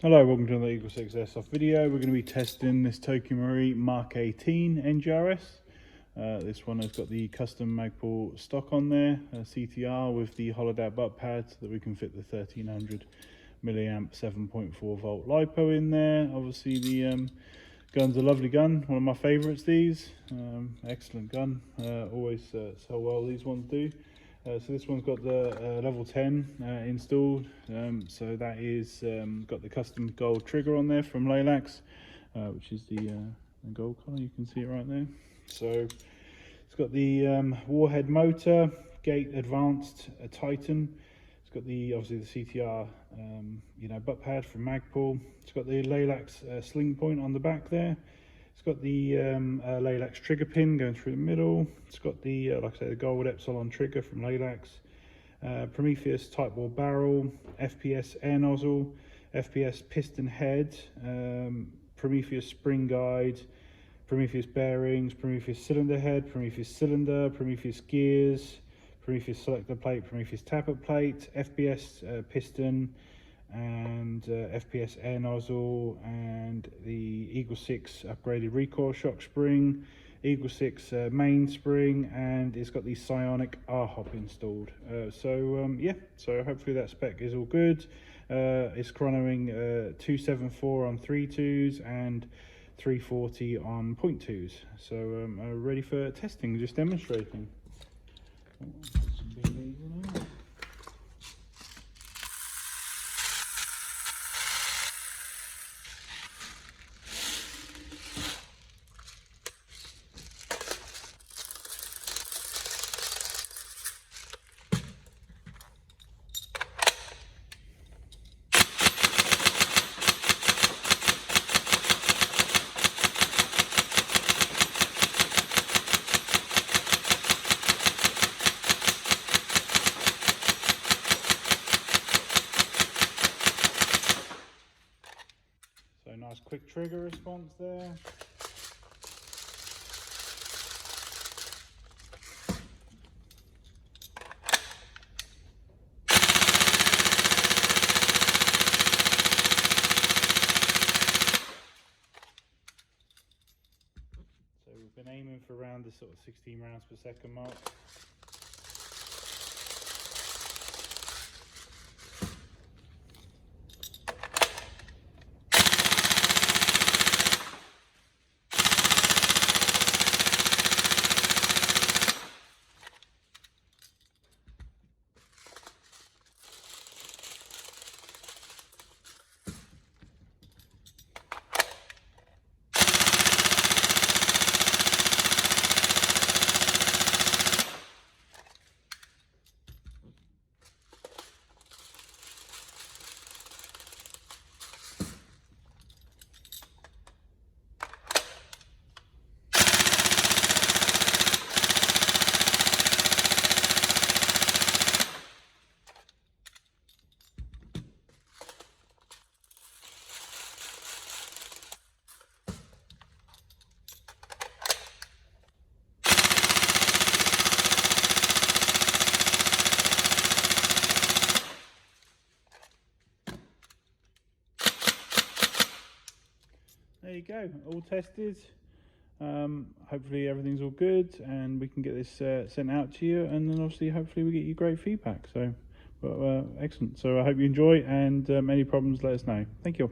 Hello, welcome to another EagleSix Airsoft video. We're going to be testing this Mk18 Ngrs Aeg. This one has got the custom Magpul stock on there, CTR with the hollowed out butt pad so that we can fit the 1300 milliamp 7.4 volt Lipo in there. Obviously the gun's a lovely gun, one of my favourites these. Excellent gun, always so well these ones do. So this one's got the level 10 installed, so that is got the custom gold trigger on there from Laylax, which is the gold colour, you can see it right there. So it's got the warhead motor, gate advanced Titan. It's got the obviously the CTR butt pad from Magpul. It's got the Laylax sling point on the back there. It's got the Laylax trigger pin going through the middle. It's got the, like I say, the Gold Epsilon trigger from Laylax. Prometheus Barrel, FPS Air Nozzle, FPS Piston Head, Prometheus Spring Guide, Prometheus Bearings, Prometheus Cylinder Head, Prometheus Cylinder, Prometheus Gears, Prometheus Selector Plate, Prometheus Tappet Plate, FPS Piston, and FPS Air Nozzle, and the EagleSix upgraded Recoil shock spring, EagleSix main spring, and it's got the Psionic R Hop installed. So hopefully that spec is all good. It's chronoing 274 on 3.2s and 340 on 0.2s. So ready for testing, just demonstrating. Nice quick trigger response there. So we've been aiming for around the sort of 16 rounds per second mark. There you go, all tested. Hopefully everything's all good and we can get this sent out to you, and then obviously hopefully we get you great feedback. So excellent. So I hope you enjoy, and any problems let us know. Thank you.